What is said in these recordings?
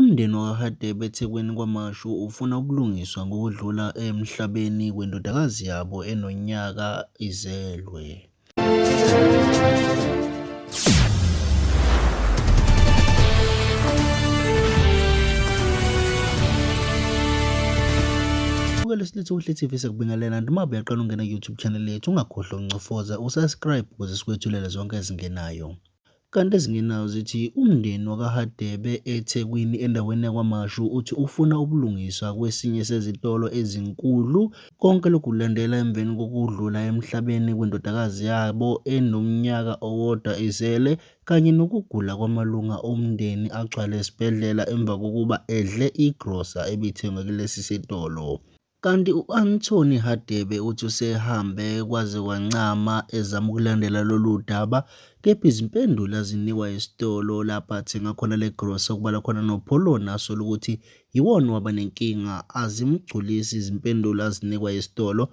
Umndeni wakwaHadebe eThekwini kwaMashu ufuna ubulungiswa ngokudlula emhlabeni wendodakazi yabo enonyaka izelwe. Lesilethu Kuhle TV sekubingelela noma uyaqala ungena ku-YouTube channel yethu ungakhohlwa ukuncofoza usubscribe ukuze sikwethulele zonke ezingenayo. Kanti ezingenayo zithi umndeni wakwaHadebe eThekwini endaweni yakwaMashu uthi ufuna ubulungiswa kwesinye sezitolo ezinkulu. Konke lokhu kulandela emveni kokudlula emhlabeni kwendodakazi yabo enomnyaka owodwa izele kanye nokugula kwamalunga omndeni agcwale esibhedlela emva kokuba edle igrosa ebithengwe kulesi sitolo. Kanti u-Anthony Hadebe uthi usehambe kwaze kwancama ezama ukulandela lolu daba, kepha izimpendulo azinikwa isitolo lapho athenga khona le grosa okubala khona noPolony asola ukuthi yiwona waba nenkinga, azimgculisi izimpendulo azinikwa isitolo.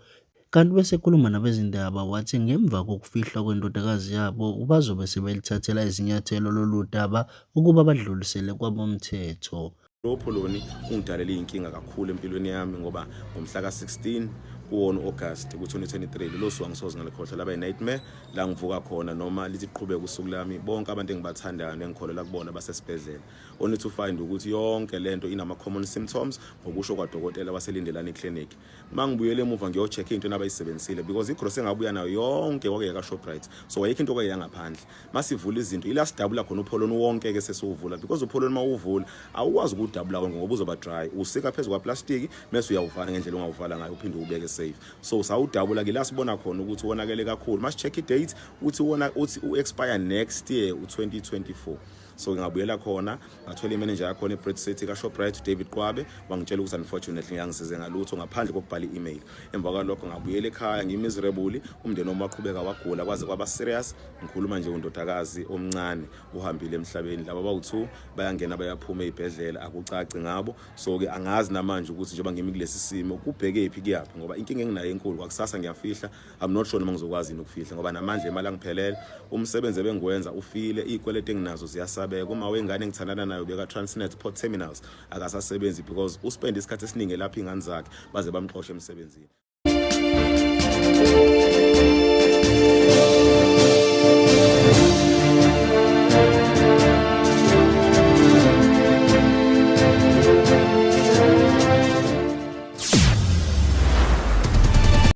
Kanti bese ekhuluma nabezindaba wathi ngemva kokufihlwa kwendodakazi yabo bazobe sebelithathela izinyathelo lolu daba ukuba badlulisele kwabomthetho. uPolony ungidalela inkinga kakhulu empilweni yami ngoba ngomhla ka-16 kuwona August ku-2023 lelo suku angisoze ngalikhohlwa laba i-nightmare la ngivuka khona noma lithi qhubeka usuku lami bonke abantu engibathandayo nengikholela kubona basesibhedlela. Only to find ukuthi yonke lento inama common symptoms ngokusho kwadokotela waselindelana eclinic. Mangibuyele emuva ngiyocheck into nabayisebenzisile because igross engabuya nayo yonke kwake yaka Shoprite, so wayikho into kwake yangaphandle. Masivula izinto ilast double khona uPolony wonke ke sesuvula because uPolony mawuvula awukwazi ukudabula konke ngoba uzoba dry, usika phezulu kwaplastiki bese uyawuvala ngendlela ongawuvala ngayo uphinde ubeke safe. So sawudabula ke la sibona khona ukuthi wonakele kakhulu. Mas check i-date uthi wona uthi u-expire next year u-2024. So ngabuyela khona ngathola imanager yakho eBread City ka Shoprite David Kwabe wangitshela ukuthi unfortunately ngiyangisize ngalutho ngaphandle kokubhala i-email. Emva kwalokho ngabuyela ekhaya ngimiserable, umndeni wami waqhubeka wagula kwaze kwaba serious. Ngikhuluma nje undodakazi omncane uhambile emhlabeni, laba bawu2 bayangena bayaphuma ezibhedlela akucaci ngabo. So ke angazi namanje ukuthi njengoba ngimi kulesi simo kubheke ephi kuyaphi ngoba inkinga enginayo enkulu kwakusasa ngiyafihla. I'm not sure noma ngizokwazi ukufihla ngoba namandla imali angiphelele, umsebenzi ebengwenza ufile, izikweleti enginazo ziyasabeka. Uma wengane ngithandana nayo beka Transnet Port Terminals akasasebenzi because uspend isikhathi esiningi lapha ingane zakhe baze bamxoxe emsebenzini.